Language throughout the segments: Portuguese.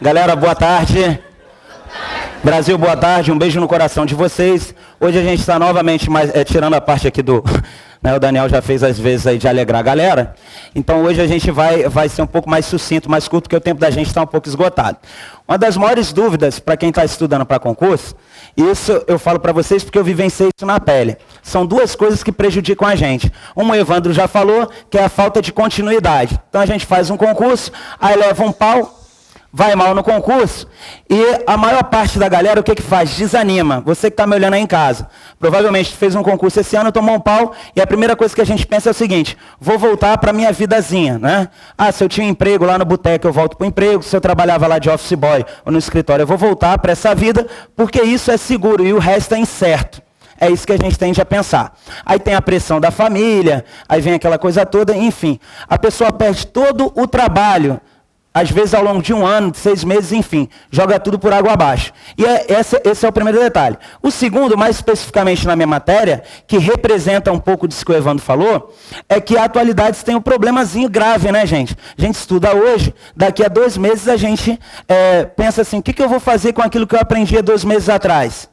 Galera, boa tarde. Brasil, boa tarde. Um beijo no coração de vocês. Hoje a gente está novamente tirando a parte aqui do... Né, o Daniel já fez às vezes aí de alegrar a galera. Então hoje a gente vai ser um pouco mais sucinto, mais curto, porque o tempo da gente está um pouco esgotado. Uma das maiores dúvidas para quem está estudando para concurso, isso eu falo para vocês porque eu vivenciei isso na pele. São duas coisas que prejudicam a gente. Uma o Evandro já falou, que é a falta de continuidade. Então a gente faz um concurso, aí leva um pau, vai mal no concurso, e a maior parte da galera, o que faz? Desanima. Você que está me olhando aí em casa, provavelmente fez um concurso esse ano, tomou um pau, e a primeira coisa que a gente pensa é o seguinte: vou voltar para a minha vidazinha, né? Ah, se eu tinha um emprego lá no boteco, eu volto para o emprego. Se eu trabalhava lá de office boy ou no escritório, eu vou voltar para essa vida, porque isso é seguro e o resto é incerto. É isso que a gente tende a pensar. Aí tem a pressão da família, aí vem aquela coisa toda, enfim. A pessoa perde todo o trabalho, às vezes ao longo de um ano, de 6 meses, enfim, joga tudo por água abaixo. E esse é o primeiro detalhe. O segundo, mais especificamente na minha matéria, que representa um pouco disso que o Evandro falou, é que a atualidades tem um problemazinho grave, né, gente? A gente estuda hoje, daqui a 2 meses a gente pensa assim: o que eu vou fazer com aquilo que eu aprendi há 2 meses atrás?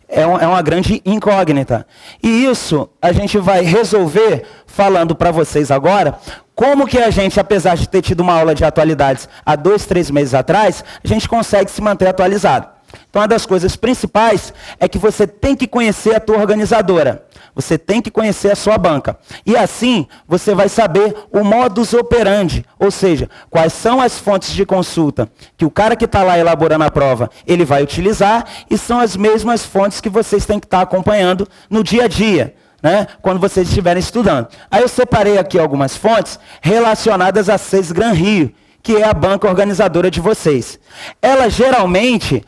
É uma grande incógnita. E isso a gente vai resolver falando para vocês agora como que a gente, apesar de ter tido uma aula de atualidades há 2, 3 meses atrás, a gente consegue se manter atualizado. Então, uma das coisas principais é que você tem que conhecer a tua organizadora. Você tem que conhecer a sua banca. E assim, você vai saber o modus operandi, ou seja, quais são as fontes de consulta que o cara que está lá elaborando a prova, ele vai utilizar, e são as mesmas fontes que vocês têm que estar acompanhando no dia a dia, né, quando vocês estiverem estudando. Aí eu separei aqui algumas fontes relacionadas a Sesgran Rio, que é a banca organizadora de vocês. Ela geralmente,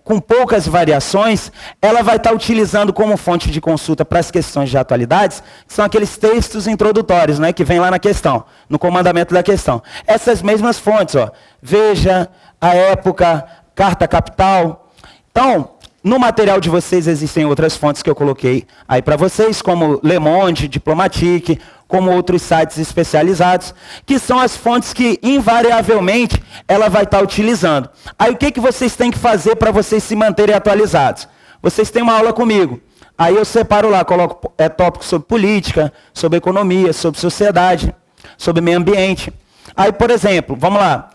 com poucas variações, ela vai estar utilizando como fonte de consulta para as questões de atualidades, que são aqueles textos introdutórios, né, que vem lá na questão, no comandamento da questão. Essas mesmas fontes, ó, Veja, A Época, Carta Capital. Então, no material de vocês existem outras fontes que eu coloquei aí para vocês, como Le Monde, Diplomatique, como outros sites especializados, que são as fontes que, invariavelmente, ela vai estar utilizando. Aí o que vocês têm que fazer para vocês se manterem atualizados? Vocês têm uma aula comigo. Aí eu separo lá, coloco tópicos sobre política, sobre economia, sobre sociedade, sobre meio ambiente. Aí, por exemplo, vamos lá,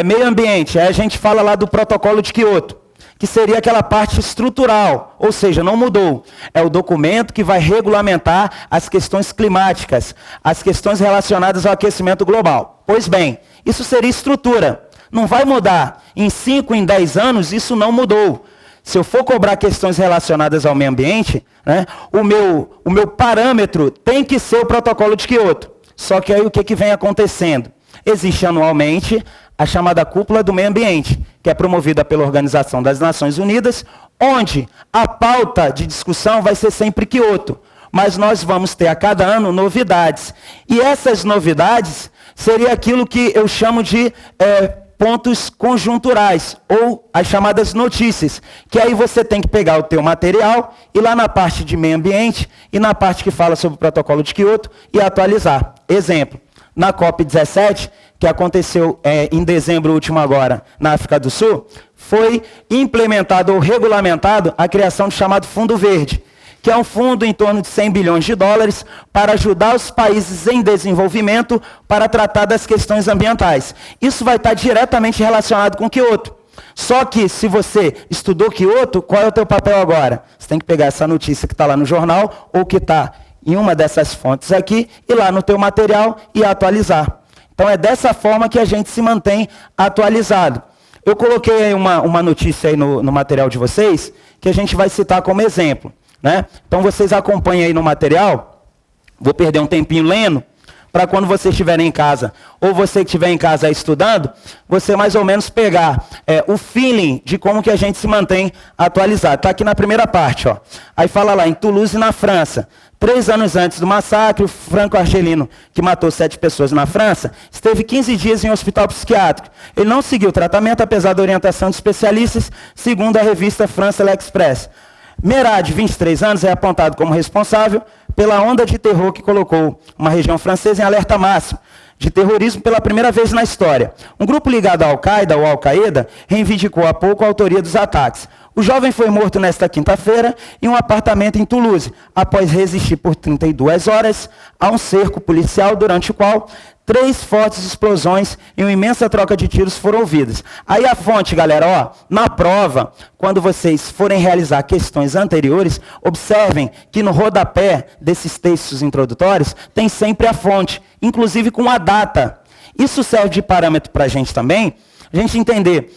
meio ambiente, aí a gente fala lá do protocolo de Kyoto, que seria aquela parte estrutural, ou seja, não mudou. É o documento que vai regulamentar as questões climáticas, as questões relacionadas ao aquecimento global. Pois bem, isso seria estrutura. Não vai mudar. Em 5, em 10 anos, isso não mudou. Se eu for cobrar questões relacionadas ao meio ambiente, né, o meu parâmetro tem que ser o protocolo de Kyoto. Só que aí o que vem acontecendo? Existe anualmente a chamada Cúpula do Meio Ambiente, que é promovida pela Organização das Nações Unidas, onde a pauta de discussão vai ser sempre Kyoto. Mas nós vamos ter a cada ano novidades. E essas novidades seria aquilo que eu chamo de pontos conjunturais, ou as chamadas notícias, que aí você tem que pegar o teu material, e lá na parte de meio ambiente, e na parte que fala sobre o protocolo de Kyoto, e atualizar. Exemplo, na COP17, que aconteceu em dezembro último agora, na África do Sul, foi implementado ou regulamentado a criação do chamado Fundo Verde, que é um fundo em torno de 100 bilhões de dólares para ajudar os países em desenvolvimento para tratar das questões ambientais. Isso vai estar diretamente relacionado com Kyoto. Só que, se você estudou Kyoto, qual é o teu papel agora? Você tem que pegar essa notícia que está lá no jornal, ou que está em uma dessas fontes aqui, ir lá no teu material e atualizar. Então é dessa forma que a gente se mantém atualizado. Eu coloquei aí uma notícia aí no material de vocês, que a gente vai citar como exemplo, né? Então vocês acompanhem aí no material, vou perder um tempinho lendo, para quando você estiver em casa, ou você que estiver em casa estudando, você mais ou menos pegar o feeling de como que a gente se mantém atualizado. Está aqui na primeira parte, ó. Aí fala lá, em Toulouse, na França. 3 anos antes do massacre, o franco-argelino, que matou 7 pessoas na França, esteve 15 dias em um hospital psiquiátrico. Ele não seguiu o tratamento, apesar da orientação de especialistas, segundo a revista France L'Express. Merad, de 23 anos, é apontado como responsável pela onda de terror que colocou uma região francesa em alerta máximo de terrorismo pela primeira vez na história. Um grupo ligado à Al-Qaeda ou Al-Qaeda reivindicou há pouco a autoria dos ataques. O jovem foi morto nesta quinta-feira em um apartamento em Toulouse, após resistir por 32 horas a um cerco policial, durante o qual 3 fortes explosões e uma imensa troca de tiros foram ouvidas. Aí a fonte, galera, ó, na prova, quando vocês forem realizar questões anteriores, observem que no rodapé desses textos introdutórios tem sempre a fonte, inclusive com a data. Isso serve de parâmetro para a gente também, a gente entender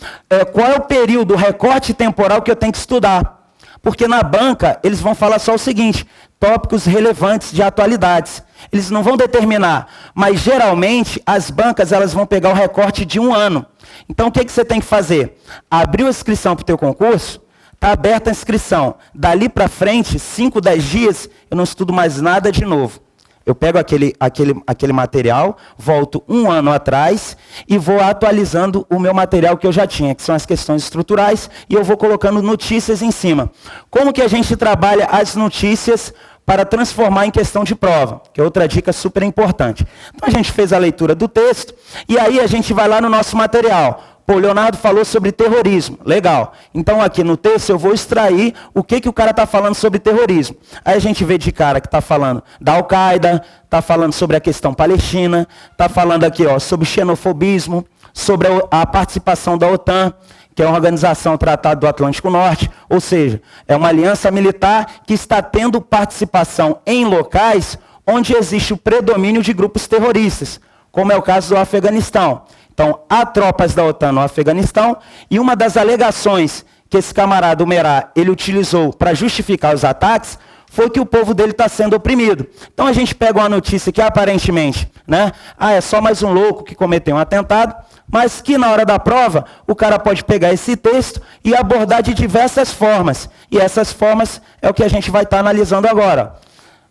qual é o período, o recorte temporal que eu tenho que estudar. Porque na banca, eles vão falar só o seguinte, tópicos relevantes de atualidades. Eles não vão determinar, mas geralmente as bancas elas vão pegar o recorte de 1 ano. Então o que você tem que fazer? Abriu a inscrição para o teu concurso, está aberta a inscrição. Dali para frente, 5, 10 dias, eu não estudo mais nada de novo. Eu pego aquele material, volto 1 ano atrás e vou atualizando o meu material que eu já tinha, que são as questões estruturais, e eu vou colocando notícias em cima. Como que a gente trabalha as notícias para transformar em questão de prova? Que é outra dica super importante. Então a gente fez a leitura do texto, e aí a gente vai lá no nosso material. Pô, o Leonardo falou sobre terrorismo. Legal. Então aqui no texto eu vou extrair o que o cara está falando sobre terrorismo. Aí a gente vê de cara que está falando da Al-Qaeda, está falando sobre a questão palestina, está falando aqui ó, sobre xenofobismo, sobre a participação da OTAN, que é uma organização Tratado do Atlântico Norte, ou seja, é uma aliança militar que está tendo participação em locais onde existe o predomínio de grupos terroristas, como é o caso do Afeganistão. Então, há tropas da OTAN no Afeganistão, e uma das alegações que esse camarada, o Merah, ele utilizou para justificar os ataques, foi que o povo dele está sendo oprimido. Então a gente pega uma notícia que aparentemente, né, é só mais um louco que cometeu um atentado, mas que na hora da prova, o cara pode pegar esse texto e abordar de diversas formas. E essas formas é o que a gente vai estar analisando agora.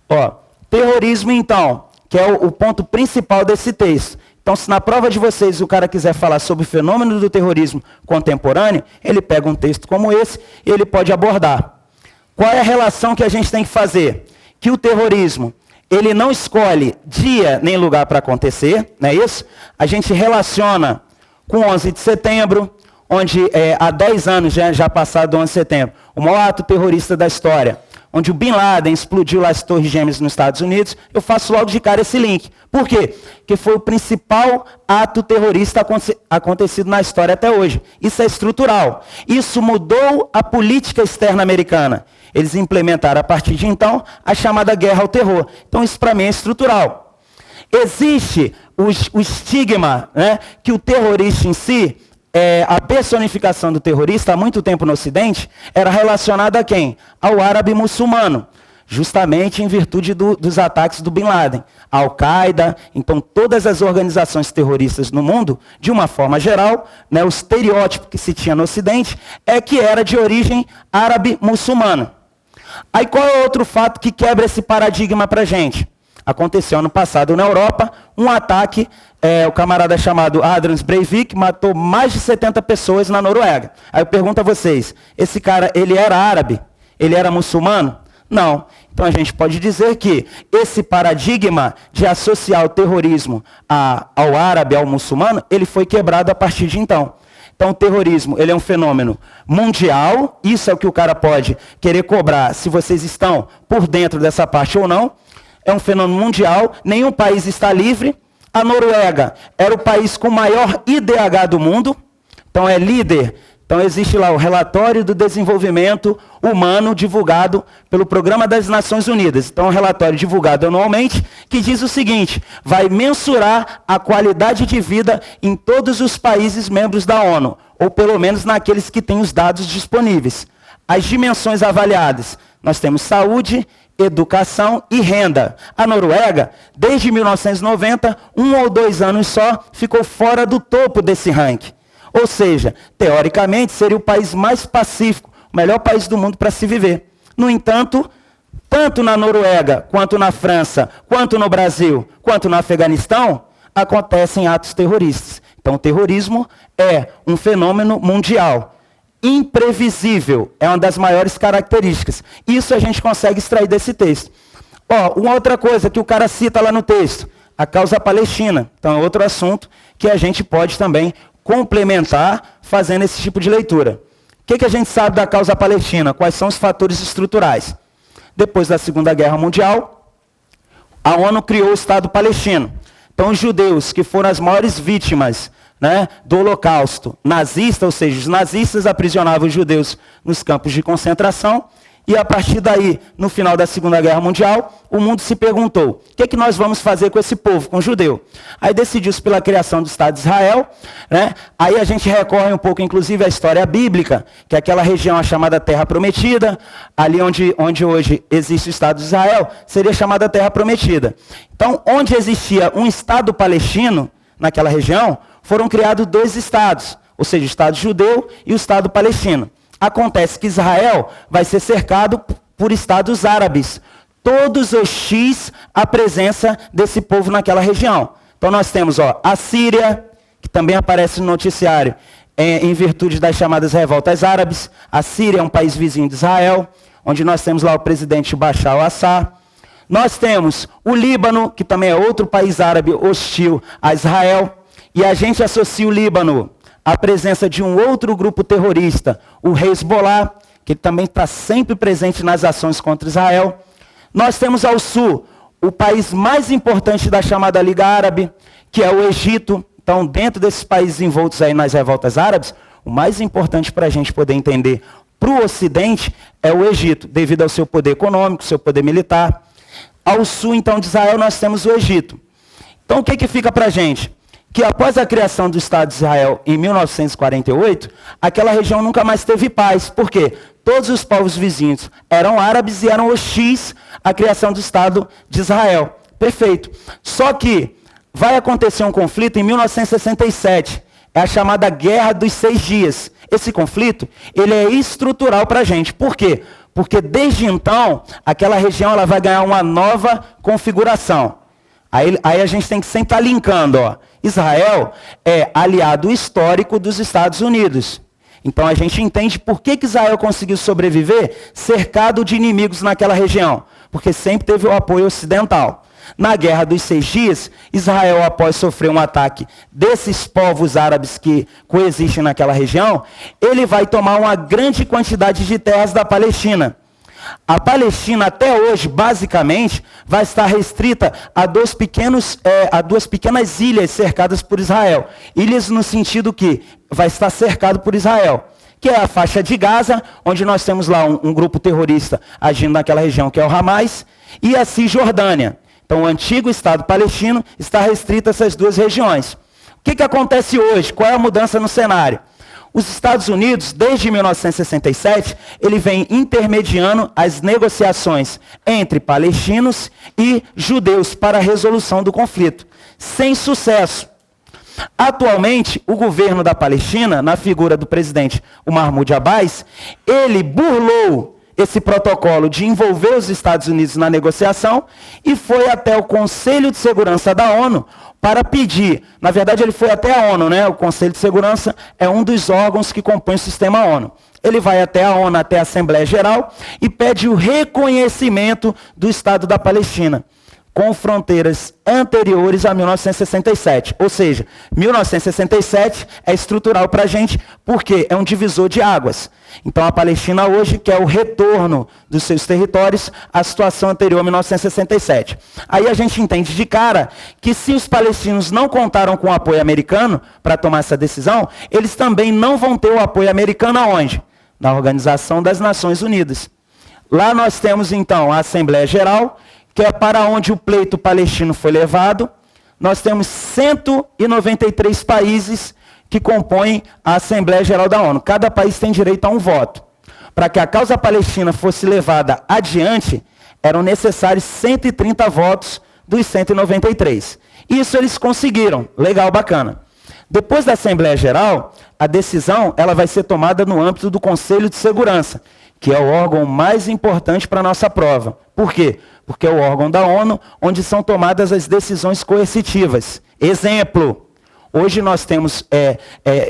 Ó, terrorismo então, que é o ponto principal desse texto. Então, se na prova de vocês o cara quiser falar sobre o fenômeno do terrorismo contemporâneo, ele pega um texto como esse e ele pode abordar. Qual é a relação que a gente tem que fazer? Que o terrorismo, ele não escolhe dia nem lugar para acontecer, não é isso? A gente relaciona com 11 de setembro, onde há 10 anos já passado o 11 de setembro, o maior ato terrorista da história, onde o Bin Laden explodiu lá as Torres Gêmeas nos Estados Unidos, eu faço logo de cara esse link. Por quê? Porque foi o principal ato terrorista acontecido na história até hoje. Isso é estrutural. Isso mudou a política externa americana. Eles implementaram, a partir de então, a chamada guerra ao terror. Então, isso para mim é estrutural. Existe o estigma, né, que o terrorista em si, a personificação do terrorista, há muito tempo no Ocidente, era relacionada a quem? Ao árabe muçulmano, justamente em virtude dos ataques do Bin Laden. A Al-Qaeda, então todas as organizações terroristas no mundo, de uma forma geral, né, o estereótipo que se tinha no Ocidente é que era de origem árabe muçulmana. Aí qual é outro fato que quebra esse paradigma para a gente? Aconteceu ano passado na Europa um ataque, o camarada chamado Anders Breivik matou mais de 70 pessoas na Noruega. Aí eu pergunto a vocês, esse cara, ele era árabe? Ele era muçulmano? Não. Então a gente pode dizer que esse paradigma de associar o terrorismo ao árabe, ao muçulmano, ele foi quebrado a partir de então. Então o terrorismo, ele é um fenômeno mundial, isso é o que o cara pode querer cobrar, se vocês estão por dentro dessa parte ou não. É um fenômeno mundial, nenhum país está livre. A Noruega era o país com maior IDH do mundo, então é líder. Então existe lá o Relatório do Desenvolvimento Humano, divulgado pelo Programa das Nações Unidas. Então é um relatório divulgado anualmente, que diz o seguinte, vai mensurar a qualidade de vida em todos os países membros da ONU, ou pelo menos naqueles que têm os dados disponíveis. As dimensões avaliadas, nós temos saúde, educação e renda. A Noruega, desde 1990, 1 ou 2 anos só, ficou fora do topo desse ranking. Ou seja, teoricamente, seria o país mais pacífico, o melhor país do mundo para se viver. No entanto, tanto na Noruega, quanto na França, quanto no Brasil, quanto no Afeganistão, acontecem atos terroristas. Então, o terrorismo é um fenômeno mundial. Imprevisível, é uma das maiores características. Isso a gente consegue extrair desse texto. Ó, uma outra coisa que o cara cita lá no texto, a causa palestina. Então, é outro assunto que a gente pode também complementar fazendo esse tipo de leitura. O que a gente sabe da causa palestina? Quais são os fatores estruturais? Depois da Segunda Guerra Mundial, a ONU criou o Estado palestino. Então, os judeus, que foram as maiores vítimas, né, do Holocausto nazista, ou seja, os nazistas aprisionavam os judeus nos campos de concentração, e a partir daí, no final da Segunda Guerra Mundial, o mundo se perguntou, o que nós vamos fazer com esse povo, com o judeu? Aí decidiu-se pela criação do Estado de Israel, né? Aí a gente recorre um pouco, inclusive, à história bíblica, que é aquela região chamada Terra Prometida, ali onde hoje existe o Estado de Israel, seria chamada Terra Prometida. Então, onde existia um Estado palestino, naquela região, foram criados 2 estados, ou seja, o Estado judeu e o Estado palestino. Acontece que Israel vai ser cercado por estados árabes, todos hostis à presença desse povo naquela região. Então nós temos a Síria, que também aparece no noticiário, em virtude das chamadas revoltas árabes. A Síria é um país vizinho de Israel, onde nós temos lá o presidente Bashar al-Assad. Nós temos o Líbano, que também é outro país árabe hostil a Israel. E a gente associa o Líbano à presença de um outro grupo terrorista, o Hezbollah, que também está sempre presente nas ações contra Israel. Nós temos ao sul o país mais importante da chamada Liga Árabe, que é o Egito. Então, dentro desses países envoltos aí nas revoltas árabes, o mais importante para a gente poder entender para o Ocidente é o Egito, devido ao seu poder econômico, seu poder militar. Ao sul, então, de Israel, nós temos o Egito. Então, o que fica para a gente? Que após a criação do Estado de Israel em 1948, aquela região nunca mais teve paz. Por quê? Todos os povos vizinhos eram árabes e eram hostis à criação do Estado de Israel. Perfeito. Só que vai acontecer um conflito em 1967. É a chamada Guerra dos 6 Dias. Esse conflito, ele é estrutural para a gente. Por quê? Porque desde então, aquela região ela vai ganhar uma nova configuração. Aí a gente tem que sempre estar linkando, Israel é aliado histórico dos Estados Unidos. Então a gente entende por que Israel conseguiu sobreviver cercado de inimigos naquela região. Porque sempre teve o apoio ocidental. Na Guerra dos 6 Dias, Israel, após sofrer um ataque desses povos árabes que coexistem naquela região, ele vai tomar uma grande quantidade de terras da Palestina. A Palestina, até hoje, basicamente, vai estar restrita a 2 pequenas ilhas cercadas por Israel. Ilhas no sentido que vai estar cercado por Israel, que é a faixa de Gaza, onde nós temos lá um grupo terrorista agindo naquela região, que é o Hamas, e a Cisjordânia. Então, o antigo Estado palestino está restrito a essas 2 regiões. O que acontece hoje? Qual é a mudança no cenário? Os Estados Unidos, desde 1967, ele vem intermediando as negociações entre palestinos e judeus para a resolução do conflito, sem sucesso. Atualmente, o governo da Palestina, na figura do presidente Mahmoud Abbas, ele burlou esse protocolo de envolver os Estados Unidos na negociação e foi até o Conselho de Segurança da ONU para pedir, na verdade ele foi até a ONU, né? O Conselho de Segurança é um dos órgãos que compõem o sistema ONU. Ele vai até a ONU, até a Assembleia Geral e pede o reconhecimento do Estado da Palestina, com fronteiras anteriores a 1967. Ou seja, 1967 é estrutural para a gente, porque é um divisor de águas. Então a Palestina hoje quer o retorno dos seus territórios à situação anterior a 1967. Aí a gente entende de cara que se os palestinos não contaram com o apoio americano para tomar essa decisão, eles também não vão ter o apoio americano aonde? Na Organização das Nações Unidas. Lá nós temos então a Assembleia Geral, que é para onde o pleito palestino foi levado. Nós temos 193 países que compõem a Assembleia Geral da ONU. Cada país tem direito a um voto. Para que a causa palestina fosse levada adiante, eram necessários 130 votos dos 193. Isso eles conseguiram. Legal, bacana. Depois da Assembleia Geral, a decisão ela vai ser tomada no âmbito do Conselho de Segurança, que é o órgão mais importante para a nossa prova. Por quê? Porque é o órgão da ONU onde são tomadas as decisões coercitivas. Exemplo, hoje nós temos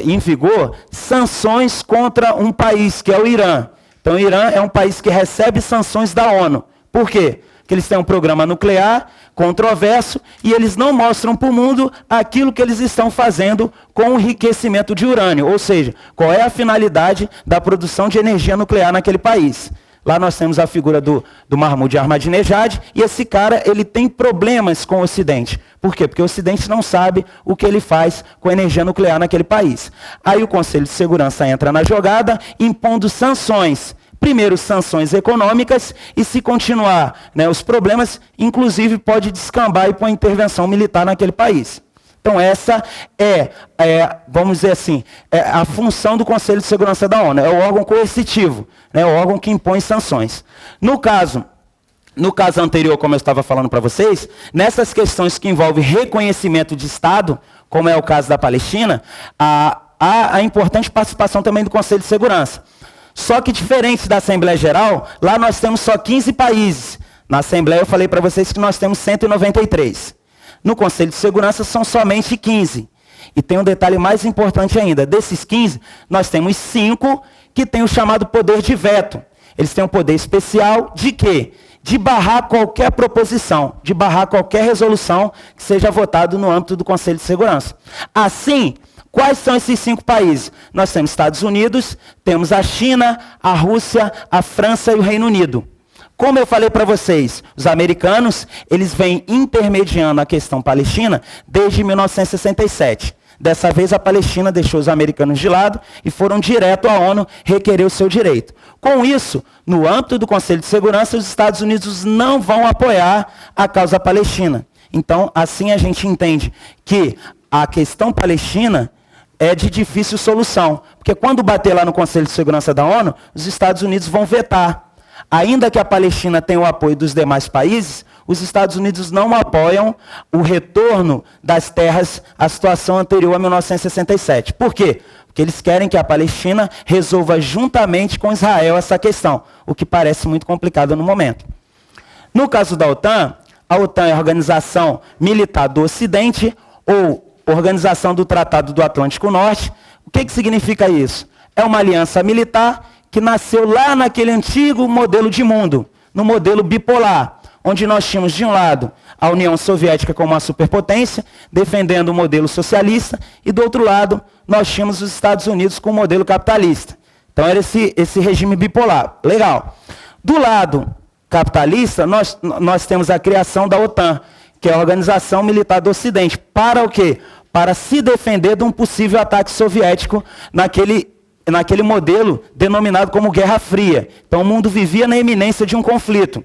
em vigor sanções contra um país, que é o Irã. Então o Irã é um país que recebe sanções da ONU. Por quê? Porque eles têm um programa nuclear controverso e eles não mostram para o mundo aquilo que eles estão fazendo com o enriquecimento de urânio. Ou seja, qual é a finalidade da produção de energia nuclear naquele país. Lá nós temos a figura do Mahmoud Ahmadinejad, e esse cara ele tem problemas com o Ocidente. Por quê? Porque o Ocidente não sabe o que ele faz com a energia nuclear naquele país. Aí o Conselho de Segurança entra na jogada, impondo sanções. Primeiro, sanções econômicas, e se continuar, né, os problemas, inclusive pode descambar e pôr intervenção militar naquele país. Então essa vamos dizer assim, a função do Conselho de Segurança da ONU, é o órgão coercitivo, né, o órgão que impõe sanções. No caso anterior, como eu estava falando para vocês, nessas questões que envolvem reconhecimento de Estado, como é o caso da Palestina, há a importante participação também do Conselho de Segurança. Só que diferente da Assembleia Geral, lá nós temos só 15 países. Na Assembleia eu falei para vocês que nós temos 193. No Conselho de Segurança são somente 15. E tem um detalhe mais importante ainda. Desses 15, nós temos 5 que têm o chamado poder de veto. Eles têm um poder especial de quê? De barrar qualquer proposição, de barrar qualquer resolução que seja votada no âmbito do Conselho de Segurança. Assim, quais são esses 5 países? Nós temos Estados Unidos, temos a China, a Rússia, a França e o Reino Unido. Como eu falei para vocês, os americanos, eles vêm intermediando a questão palestina desde 1967. Dessa vez a Palestina deixou os americanos de lado e foram direto à ONU requerer o seu direito. Com isso, no âmbito do Conselho de Segurança, os Estados Unidos não vão apoiar a causa palestina. Então, assim a gente entende que a questão palestina é de difícil solução. Porque quando bater lá no Conselho de Segurança da ONU, os Estados Unidos vão vetar. Ainda que a Palestina tenha o apoio dos demais países, os Estados Unidos não apoiam o retorno das terras à situação anterior a 1967. Por quê? Porque eles querem que a Palestina resolva juntamente com Israel essa questão, o que parece muito complicado no momento. No caso da OTAN, a OTAN é a Organização Militar do Ocidente, ou Organização do Tratado do Atlântico Norte. O que significa isso? É uma aliança militar que nasceu lá naquele antigo modelo de mundo, no modelo bipolar, onde nós tínhamos, de um lado, a União Soviética como uma superpotência, defendendo o modelo socialista, e do outro lado, nós tínhamos os Estados Unidos com o modelo capitalista. Então era esse regime bipolar. Legal. Do lado capitalista, nós temos a criação da OTAN, que é a Organização Militar do Ocidente. Para o quê? Para se defender de um possível ataque soviético naquele modelo denominado como Guerra Fria. Então o mundo vivia na iminência de um conflito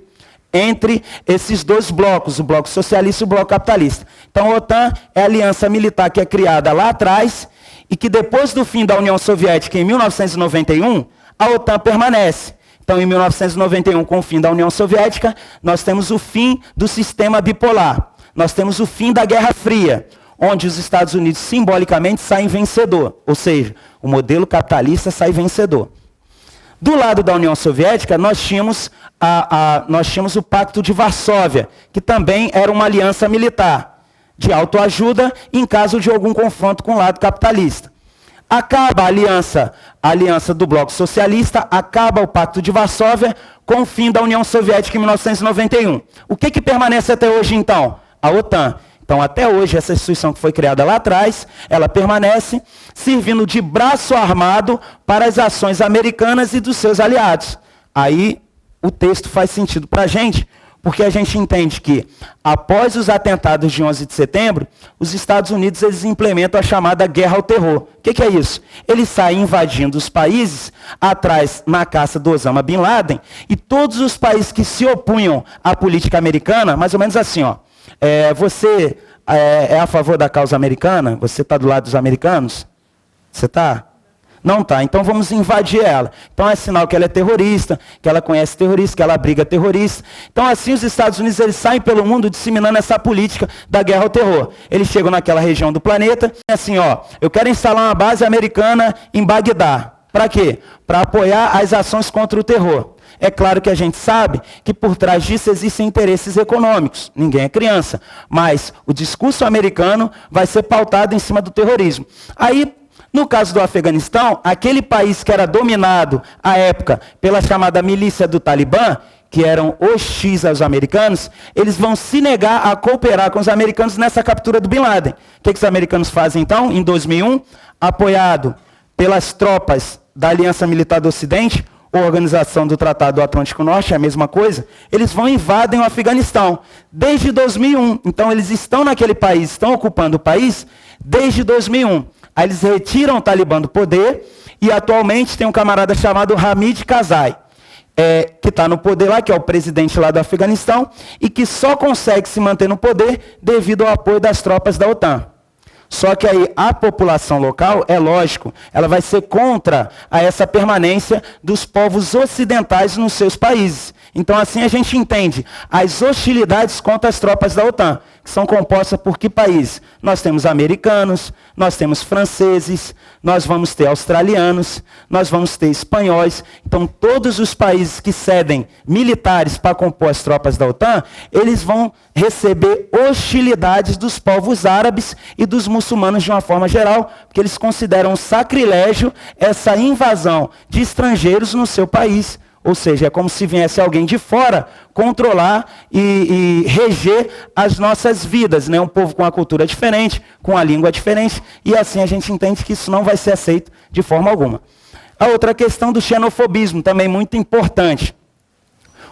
entre esses dois blocos, o bloco socialista e o bloco capitalista. Então a OTAN é a aliança militar que é criada lá atrás e que depois do fim da União Soviética, em 1991, a OTAN permanece. Então em 1991, com o fim da União Soviética, nós temos o fim do sistema bipolar. Nós temos o fim da Guerra Fria, onde os Estados Unidos simbolicamente saem vencedor, ou seja, o modelo capitalista sai vencedor. Do lado da União Soviética, nós tínhamos o Pacto de Varsóvia, que também era uma aliança militar, de autoajuda em caso de algum confronto com o lado capitalista. Acaba a aliança do bloco socialista, acaba o Pacto de Varsóvia com o fim da União Soviética em 1991. O que permanece até hoje, então? A OTAN. Então, até hoje, essa instituição que foi criada lá atrás, ela permanece servindo de braço armado para as ações americanas e dos seus aliados. Aí, o texto faz sentido para a gente, porque a gente entende que, após os atentados de 11 de setembro, os Estados Unidos eles implementam a chamada guerra ao terror. O que é isso? Eles saem invadindo os países, atrás na caça do Osama Bin Laden, e todos os países que se opunham à política americana, mais ou menos assim, ó, você é a favor da causa americana? Você está do lado dos americanos? Você está? Não está. Então vamos invadir ela. Então é sinal que ela é terrorista, que ela conhece terrorista, que ela abriga terrorista. Então assim os Estados Unidos eles saem pelo mundo disseminando essa política da guerra ao terror. Eles chegam naquela região do planeta, assim, ó, eu quero instalar uma base americana em Bagdá. Para quê? Para apoiar as ações contra o terror. É claro que a gente sabe que por trás disso existem interesses econômicos. Ninguém é criança. Mas o discurso americano vai ser pautado em cima do terrorismo. Aí, no caso do Afeganistão, aquele país que era dominado, à época, pela chamada milícia do Talibã, que eram hostis aos americanos, eles vão se negar a cooperar com os americanos nessa captura do Bin Laden. O que os americanos fazem então? Em 2001, apoiado pelas tropas da Aliança Militar do Ocidente, Organização do Tratado do Atlântico Norte, é a mesma coisa, eles vão e invadem o Afeganistão desde 2001. Então eles estão naquele país, estão ocupando o país desde 2001. Aí eles retiram o Talibã do poder e atualmente tem um camarada chamado Hamid Karzai, que está no poder lá, que é o presidente lá do Afeganistão, e que só consegue se manter no poder devido ao apoio das tropas da OTAN. Só que aí a população local, é lógico, ela vai ser contra essa permanência dos povos ocidentais nos seus países. Então assim a gente entende as hostilidades contra as tropas da OTAN, que são compostas por que países? Nós temos americanos, nós temos franceses, nós vamos ter australianos, nós vamos ter espanhóis. Então todos os países que cedem militares para compor as tropas da OTAN, eles vão receber hostilidades dos povos árabes e dos muçulmanos de uma forma geral, porque eles consideram um sacrilégio essa invasão de estrangeiros no seu país. Ou seja, é como se viesse alguém de fora controlar e reger as nossas vidas, né? Um povo com uma cultura diferente, com uma língua diferente, e assim a gente entende que isso não vai ser aceito de forma alguma. A outra questão do xenofobismo, também muito importante.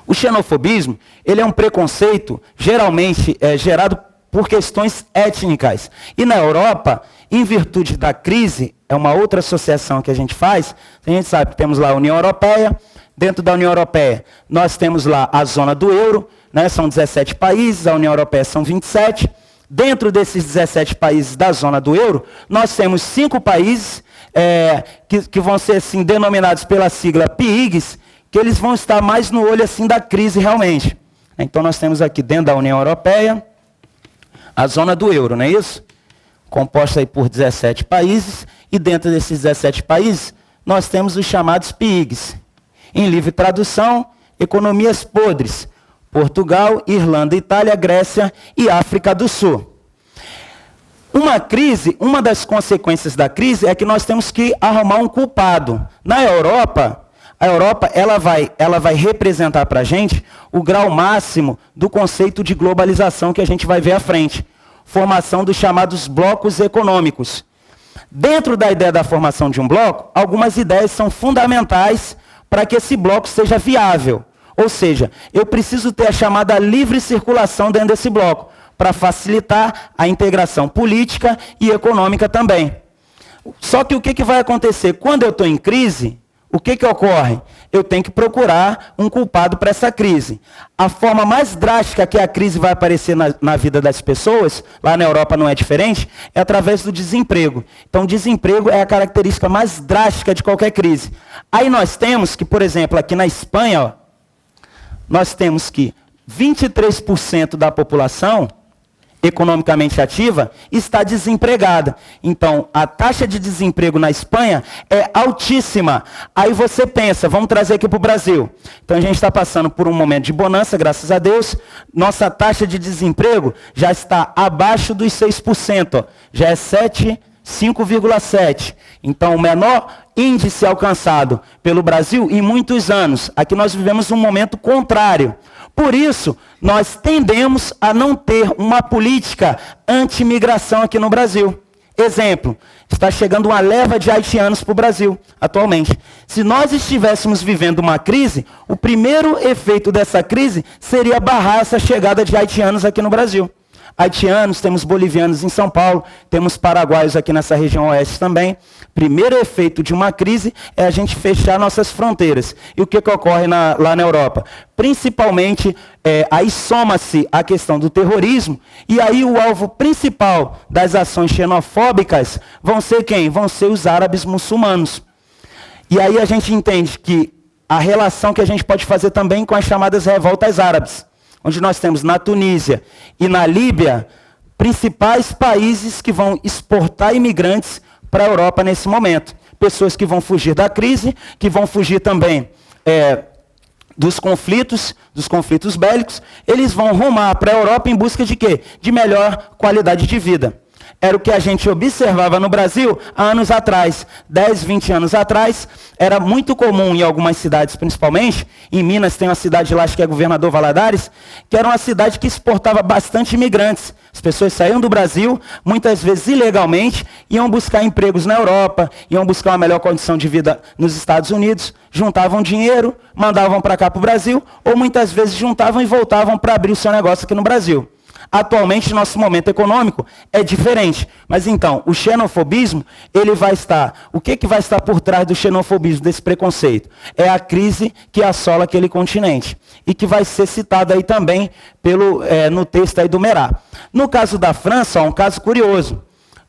O xenofobismo, ele é um preconceito, geralmente gerado por questões étnicas. E na Europa, em virtude da crise, é uma outra associação que a gente faz, a gente sabe que temos lá a União Europeia. Dentro da União Europeia, nós temos lá a zona do euro, né, são 17 países, a União Europeia são 27. Dentro desses 17 países da zona do euro, nós temos 5 países que vão ser assim, denominados pela sigla PIIGS, que eles vão estar mais no olho assim, da crise realmente. Então nós temos aqui dentro da União Europeia a zona do euro, não é isso? Composta aí por 17 países, e dentro desses 17 países, nós temos os chamados PIIGS. Em livre tradução, economias podres, Portugal, Irlanda, Itália, Grécia e África do Sul. Uma crise, uma das consequências da crise é que nós temos que arrumar um culpado. Na Europa, a Europa ela vai representar para a gente o grau máximo do conceito de globalização que a gente vai ver à frente. Formação dos chamados blocos econômicos. Dentro da ideia da formação de um bloco, algumas ideias são fundamentais para que esse bloco seja viável. Ou seja, eu preciso ter a chamada livre circulação dentro desse bloco, para facilitar a integração política e econômica também. Só que o que vai acontecer? Quando eu estou em crise, o que ocorre? Eu tenho que procurar um culpado para essa crise. A forma mais drástica que a crise vai aparecer na vida das pessoas, lá na Europa não é diferente, é através do desemprego. Então, o desemprego é a característica mais drástica de qualquer crise. Aí nós temos que, por exemplo, aqui na Espanha, ó, nós temos que 23% da população economicamente ativa está desempregada. Então, a taxa de desemprego na Espanha é altíssima. Aí você pensa, vamos trazer aqui para o Brasil. Então, a gente está passando por um momento de bonança, graças a Deus. Nossa taxa de desemprego já está abaixo dos 6%. Ó. Já é 5,7%. Então, o menor índice alcançado pelo Brasil em muitos anos. Aqui nós vivemos um momento contrário. Por isso, nós tendemos a não ter uma política anti-imigração aqui no Brasil. Exemplo, está chegando uma leva de haitianos para o Brasil, atualmente. Se nós estivéssemos vivendo uma crise, o primeiro efeito dessa crise seria barrar essa chegada de haitianos aqui no Brasil. Haitianos, temos bolivianos em São Paulo, temos paraguaios aqui nessa região oeste também. Primeiro efeito de uma crise é a gente fechar nossas fronteiras. E o que ocorre lá na Europa? Principalmente, aí soma-se a questão do terrorismo, e aí o alvo principal das ações xenofóbicas vão ser quem? Vão ser os árabes muçulmanos. E aí a gente entende que a relação que a gente pode fazer também com as chamadas revoltas árabes, onde nós temos na Tunísia e na Líbia, principais países que vão exportar imigrantes para a Europa nesse momento. Pessoas que vão fugir da crise, que vão fugir também dos conflitos bélicos, eles vão rumar para a Europa em busca de quê? De melhor qualidade de vida. era o que a gente observava no Brasil há anos atrás, 10, 20 anos atrás. Era muito comum em algumas cidades, principalmente, em Minas tem uma cidade lá, acho que é Governador Valadares, que era uma cidade que exportava bastante imigrantes. As pessoas saíam do Brasil, muitas vezes ilegalmente, iam buscar empregos na Europa, iam buscar uma melhor condição de vida nos Estados Unidos, juntavam dinheiro, mandavam para cá para o Brasil, ou muitas vezes juntavam e voltavam para abrir o seu negócio aqui no Brasil. Atualmente, nosso momento econômico é diferente. Mas então, o xenofobismo, ele vai estar... O que vai estar por trás do xenofobismo, desse preconceito? É a crise que assola aquele continente. E que vai ser citada aí também no texto aí do Merá. No caso da França, um caso curioso.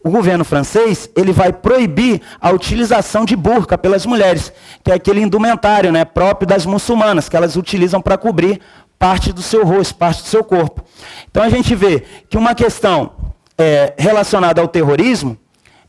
O governo francês, ele vai proibir a utilização de burca pelas mulheres, que é aquele indumentário, né, próprio das muçulmanas, que elas utilizam para cobrir parte do seu rosto, parte do seu corpo. Então a gente vê que uma questão relacionada ao terrorismo,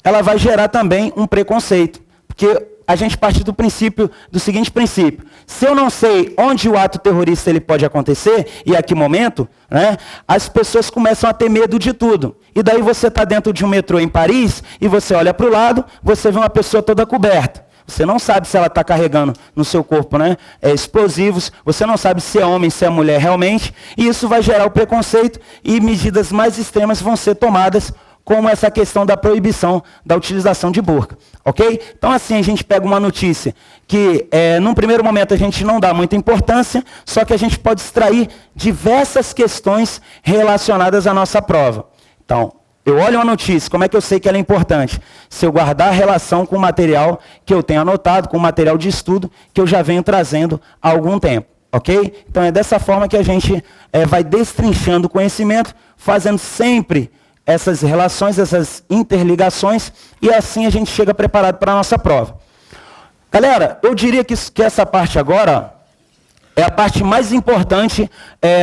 ela vai gerar também um preconceito, porque a gente parte do seguinte princípio: se eu não sei onde o ato terrorista ele pode acontecer e a que momento, né, as pessoas começam a ter medo de tudo. E daí você está dentro de um metrô em Paris e você olha para o lado, você vê uma pessoa toda coberta. Você não sabe se ela está carregando no seu corpo, né, explosivos, você não sabe se é homem, se é mulher realmente, e isso vai gerar o preconceito e medidas mais extremas vão ser tomadas, como essa questão da proibição da utilização de burca, ok? Então assim, a gente pega uma notícia que, num primeiro momento, a gente não dá muita importância, só que a gente pode extrair diversas questões relacionadas à nossa prova. Então, eu olho uma notícia, como é que eu sei que ela é importante? Se eu guardar a relação com o material que eu tenho anotado, com o material de estudo que eu já venho trazendo há algum tempo, ok? Então é dessa forma que a gente vai destrinchando o conhecimento, fazendo sempre essas relações, essas interligações, e assim a gente chega preparado para a nossa prova. Galera, eu diria que essa parte agora é a parte mais importante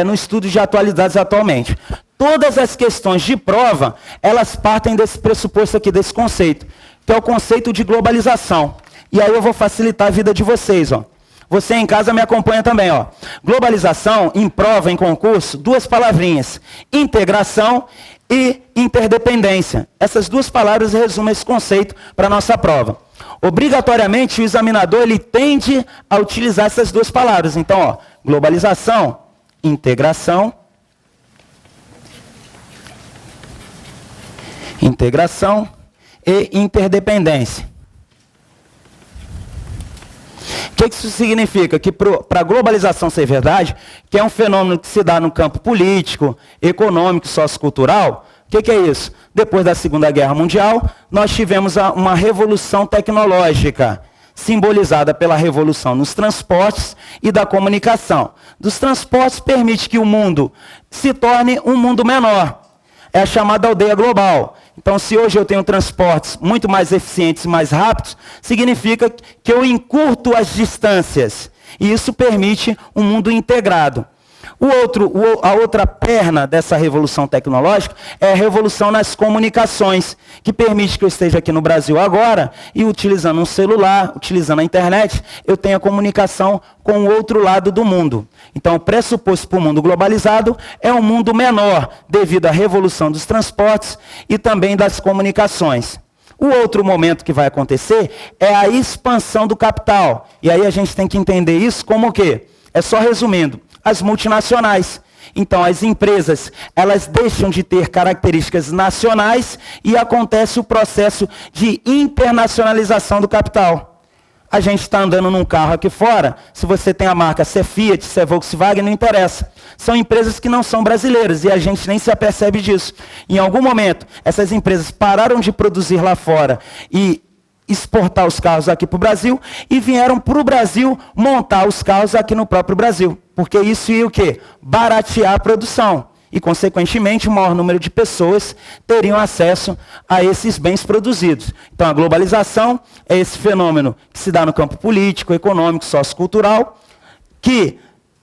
no estudo de atualidades atualmente. Todas as questões de prova, elas partem desse pressuposto aqui, desse conceito, que é o conceito de globalização. E aí eu vou facilitar a vida de vocês, ó. Você em casa me acompanha também, ó. Globalização, em prova, em concurso, duas palavrinhas: integração e interdependência. Essas duas palavras resumem esse conceito para a nossa prova. Obrigatoriamente, o examinador ele tende a utilizar essas duas palavras. Então, ó, globalização, integração e interdependência. O que isso significa? Que para a globalização ser verdade, que é um fenômeno que se dá no campo político, econômico, sociocultural, o que é isso? Depois da Segunda Guerra Mundial, nós tivemos uma revolução tecnológica, simbolizada pela revolução nos transportes e da comunicação. Dos transportes permite que o mundo se torne um mundo menor. É a chamada aldeia global. Então, se hoje eu tenho transportes muito mais eficientes e mais rápidos, significa que eu encurto as distâncias. E isso permite um mundo integrado. A outra perna dessa revolução tecnológica é a revolução nas comunicações, que permite que eu esteja aqui no Brasil agora e, utilizando um celular, utilizando a internet, eu tenha comunicação com o outro lado do mundo. Então, o pressuposto para o mundo globalizado é um mundo menor, devido à revolução dos transportes e também das comunicações. O outro momento que vai acontecer é a expansão do capital. E aí a gente tem que entender isso como o quê? É só resumindo. As multinacionais. Então, as empresas, elas deixam de ter características nacionais e acontece o processo de internacionalização do capital. A gente está andando num carro aqui fora, se você tem a marca, se é Fiat, se é Volkswagen, não interessa. São empresas que não são brasileiras e a gente nem se apercebe disso. Em algum momento, essas empresas pararam de produzir lá fora e exportar os carros aqui para o Brasil e vieram para o Brasil montar os carros aqui no próprio Brasil. Porque isso ia o quê? Baratear a produção. E, consequentemente, o maior número de pessoas teriam acesso a esses bens produzidos. Então, a globalização é esse fenômeno que se dá no campo político, econômico, sociocultural, que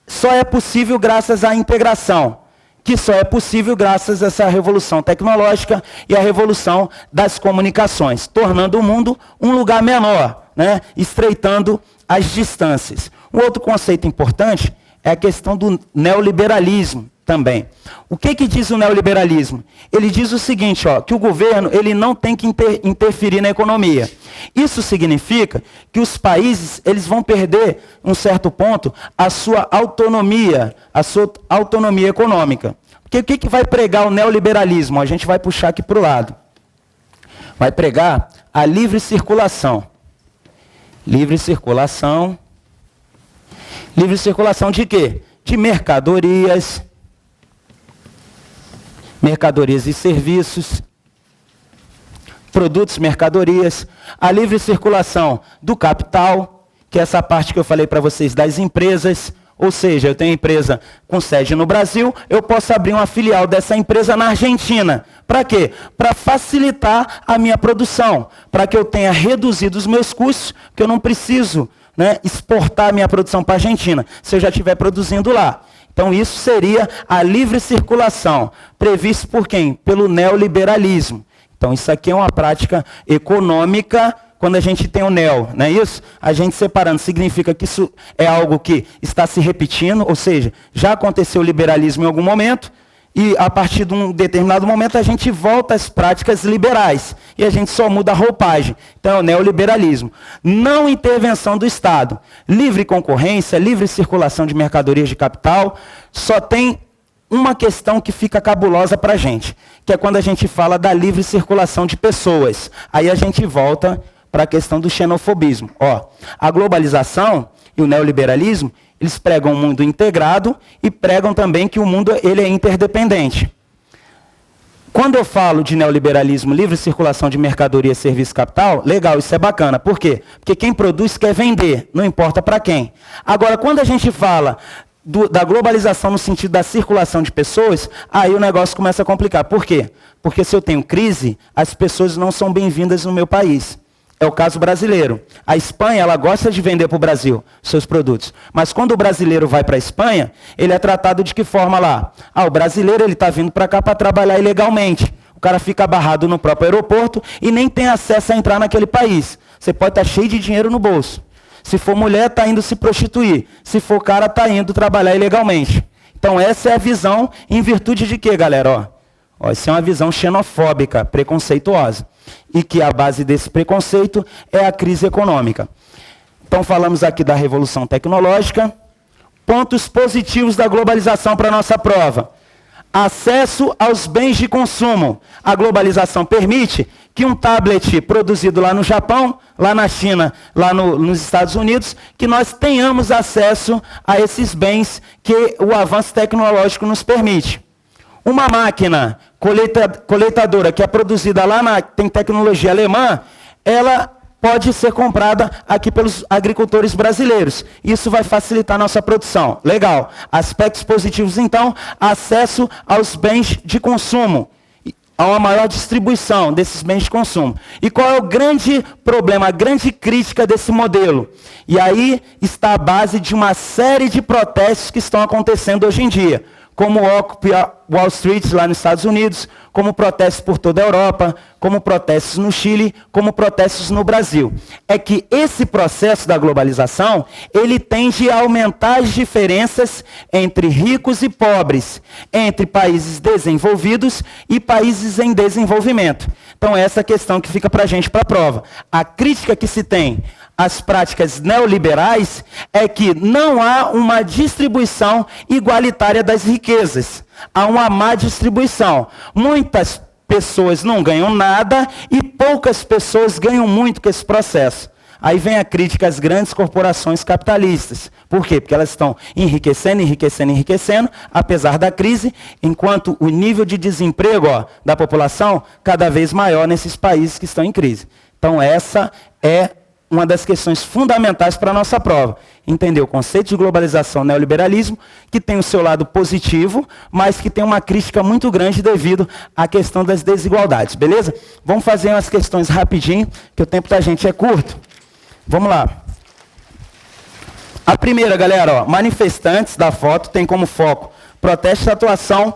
só é possível graças à integração, que só é possível graças a essa revolução tecnológica e a revolução das comunicações, tornando o mundo um lugar menor, né? Estreitando as distâncias. Um outro conceito importante é a questão do neoliberalismo. também. O que diz o neoliberalismo? Ele diz o seguinte, ó, que o governo ele não tem que interferir na economia. Isso significa que os países eles vão perder, um certo ponto, a sua autonomia econômica. Porque o que vai pregar o neoliberalismo? A gente vai puxar aqui para o lado. Vai pregar a livre circulação. Livre circulação. Livre circulação de quê? De mercadorias e serviços, produtos, mercadorias, a livre circulação do capital, que é essa parte que eu falei para vocês das empresas, ou seja, eu tenho empresa com sede no Brasil, eu posso abrir uma filial dessa empresa na Argentina. Para quê? Para facilitar a minha produção, para que eu tenha reduzido os meus custos, porque eu não preciso, né, exportar a minha produção para a Argentina, se eu já estiver produzindo lá. Então isso seria a livre circulação, previsto por quem? Pelo neoliberalismo. Então isso aqui é uma prática econômica, quando a gente tem o neo, não é isso? A gente separando, significa que isso é algo que está se repetindo, ou seja, já aconteceu o liberalismo em algum momento, e a partir de um determinado momento a gente volta às práticas liberais. E a gente só muda a roupagem. Então é o neoliberalismo. Não intervenção do Estado. Livre concorrência, livre circulação de mercadorias de capital. Só tem uma questão que fica cabulosa para a gente. Que é quando a gente fala da livre circulação de pessoas. Aí a gente volta para a questão do xenofobismo. Ó, a globalização e o neoliberalismo, eles pregam um mundo integrado e pregam também que o mundo ele é interdependente. Quando eu falo de neoliberalismo, livre circulação de mercadoria, serviço e capital, legal, isso é bacana. Por quê? Porque quem produz quer vender, não importa para quem. Agora, quando a gente fala da globalização no sentido da circulação de pessoas, aí o negócio começa a complicar. Por quê? Porque se eu tenho crise, as pessoas não são bem-vindas no meu país. É o caso brasileiro. A Espanha, ela gosta de vender para o Brasil seus produtos. Mas quando o brasileiro vai para a Espanha, ele é tratado de que forma lá? Ah, o brasileiro ele está vindo para cá para trabalhar ilegalmente. O cara fica barrado no próprio aeroporto e nem tem acesso a entrar naquele país. Você pode estar cheio de dinheiro no bolso. Se for mulher, está indo se prostituir. Se for cara, está indo trabalhar ilegalmente. Então essa é a visão em virtude de quê, galera? Ó, essa é uma visão xenofóbica, preconceituosa. E que a base desse preconceito é a crise econômica. Então falamos aqui da revolução tecnológica. Pontos positivos da globalização para a nossa prova. Acesso aos bens de consumo. A globalização permite que um tablet produzido lá no Japão, lá na China, lá nos Estados Unidos, que nós tenhamos acesso a esses bens que o avanço tecnológico nos permite. Uma máquina coletadora que é produzida lá, tem tecnologia alemã, ela pode ser comprada aqui pelos agricultores brasileiros. Isso vai facilitar a nossa produção. Legal. Aspectos positivos, então, acesso aos bens de consumo, a uma maior distribuição desses bens de consumo. E qual é o grande problema, a grande crítica desse modelo? E aí está a base de uma série de protestos que estão acontecendo hoje em dia, como o Occupy Wall Street lá nos Estados Unidos, como protestos por toda a Europa, como protestos no Chile, como protestos no Brasil. É que esse processo da globalização, ele tende a aumentar as diferenças entre ricos e pobres, entre países desenvolvidos e países em desenvolvimento. Então essa é a questão que fica para a gente para a prova. A crítica que se tem às práticas neoliberais é que não há uma distribuição igualitária das riquezas. Há uma má distribuição. Muitas pessoas não ganham nada e poucas pessoas ganham muito com esse processo. Aí vem a crítica às grandes corporações capitalistas. Por quê? Porque elas estão enriquecendo, apesar da crise, enquanto o nível de desemprego da população cada vez maior nesses países que estão em crise. Então essa é uma das questões fundamentais para a nossa prova. Entender o conceito de globalização, neoliberalismo, que tem o seu lado positivo, mas que tem uma crítica muito grande devido à questão das desigualdades, beleza? Vamos fazer umas questões rapidinho, que o tempo da gente é curto. Vamos lá. A primeira, galera, manifestantes da foto tem como foco protesto e atuação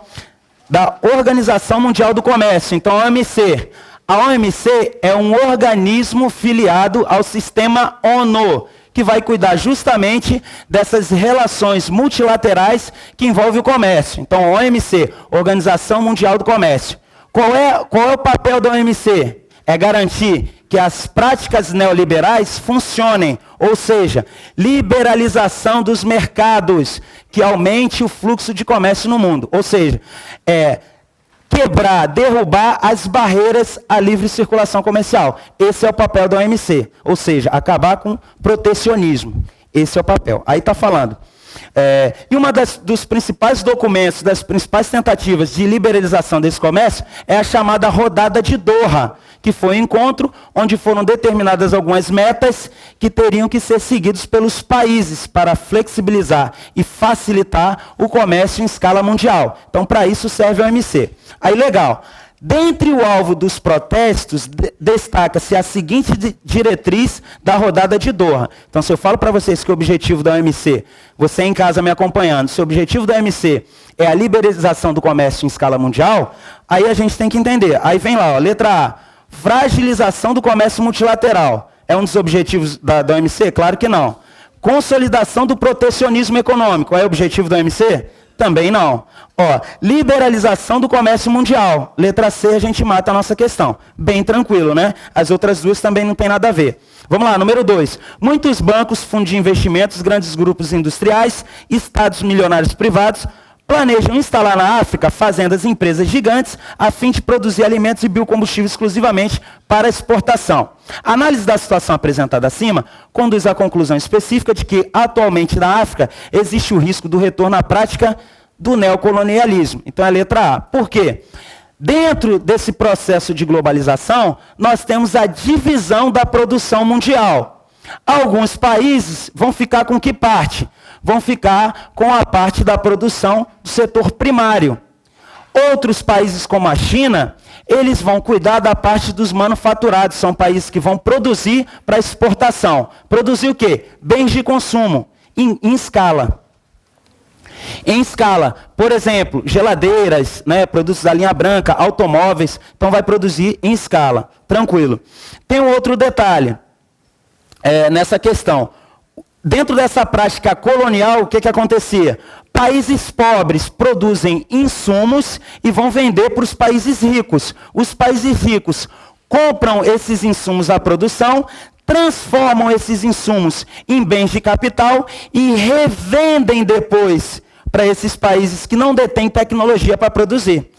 da Organização Mundial do Comércio, então a OMC. A OMC é um organismo filiado ao sistema ONU, que vai cuidar justamente dessas relações multilaterais que envolvem o comércio. Então, OMC, Organização Mundial do Comércio. Qual é o papel da OMC? É garantir que as práticas neoliberais funcionem, ou seja, liberalização dos mercados, que aumente o fluxo de comércio no mundo. Ou seja, quebrar, derrubar as barreiras à livre circulação comercial. Esse é o papel da OMC, ou seja, acabar com protecionismo. Esse é o papel. Aí está falando. E uma dos principais documentos, das principais tentativas de liberalização desse comércio é a chamada Rodada de Doha, que foi um encontro onde foram determinadas algumas metas que teriam que ser seguidos pelos países para flexibilizar e facilitar o comércio em escala mundial. Então, para isso serve a OMC. Aí, legal. Dentre o alvo dos protestos, destaca-se a seguinte diretriz da Rodada de Doha. Então, se eu falo para vocês que o objetivo da OMC, você em casa me acompanhando, se o objetivo da OMC é a liberalização do comércio em escala mundial, aí a gente tem que entender. Aí vem lá, ó, letra A, fragilização do comércio multilateral. É um dos objetivos da OMC? Claro que não. Consolidação do protecionismo econômico. É o objetivo da OMC? Também não. Ó, liberalização do comércio mundial. Letra C, a gente mata a nossa questão. Bem tranquilo, né? As outras duas também não tem nada a ver. Vamos lá, número 2. Muitos bancos, fundos de investimentos, grandes grupos industriais, estados milionários privados, planejam instalar na África fazendas e empresas gigantes a fim de produzir alimentos e biocombustíveis exclusivamente para exportação. A análise da situação apresentada acima conduz à conclusão específica de que, atualmente na África, existe o risco do retorno à prática do neocolonialismo. Então é a letra A. Por quê? Dentro desse processo de globalização, nós temos a divisão da produção mundial. Alguns países vão ficar com que parte? Vão ficar com a parte da produção do setor primário. Outros países, como a China, eles vão cuidar da parte dos manufaturados. São países que vão produzir para exportação. Produzir o quê? Bens de consumo, em escala. Em escala, por exemplo, geladeiras, né, produtos da linha branca, automóveis, então vai produzir em escala. Tranquilo. Tem um outro detalhe nessa questão. Dentro dessa prática colonial, o que acontecia? Países pobres produzem insumos e vão vender para os países ricos. Os países ricos compram esses insumos à produção, transformam esses insumos em bens de capital e revendem depois para esses países que não detêm tecnologia para produzir.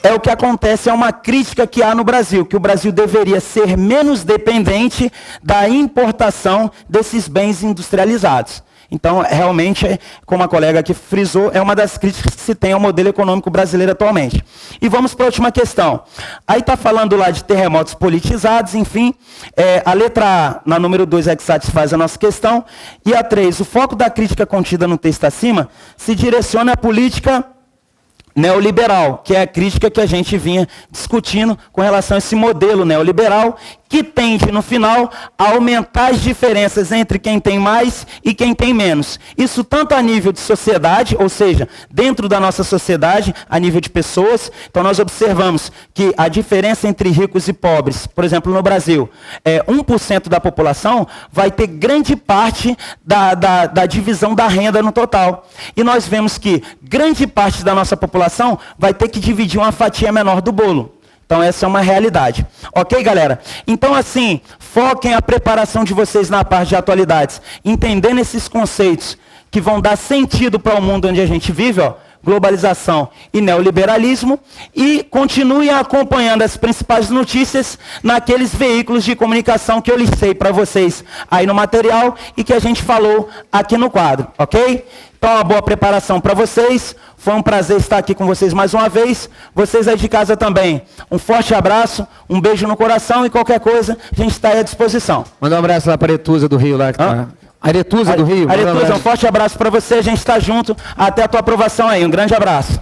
É o que acontece, é uma crítica que há no Brasil, que o Brasil deveria ser menos dependente da importação desses bens industrializados. Então, realmente, como a colega aqui frisou, é uma das críticas que se tem ao modelo econômico brasileiro atualmente. E vamos para a última questão. Aí está falando lá de terremotos politizados, enfim. A letra A, na número 2, é que satisfaz a nossa questão. E a 3, o foco da crítica contida no texto acima se direciona à política neoliberal, que é a crítica que a gente vinha discutindo com relação a esse modelo neoliberal, que tende, no final, a aumentar as diferenças entre quem tem mais e quem tem menos. Isso tanto a nível de sociedade, ou seja, dentro da nossa sociedade, a nível de pessoas. Então nós observamos que a diferença entre ricos e pobres, por exemplo, no Brasil, 1% da população vai ter grande parte da divisão da renda no total. E nós vemos que grande parte da nossa população vai ter que dividir uma fatia menor do bolo. Então essa é uma realidade. Ok, galera? Então assim, foquem a preparação de vocês na parte de atualidades, entendendo esses conceitos que vão dar sentido para o mundo onde a gente vive, ó, globalização e neoliberalismo, e continuem acompanhando as principais notícias naqueles veículos de comunicação que eu listei para vocês aí no material e que a gente falou aqui no quadro, ok? Então, uma boa preparação para vocês. Foi um prazer estar aqui com vocês mais uma vez. Vocês aí de casa também. Um forte abraço, um beijo no coração e qualquer coisa, a gente está aí à disposição. Manda um abraço lá para a Aretusa do Rio. Lá que tá. Aretusa do Rio. Aretusa, um forte abraço para você. A gente está junto. Até a tua aprovação aí. Um grande abraço.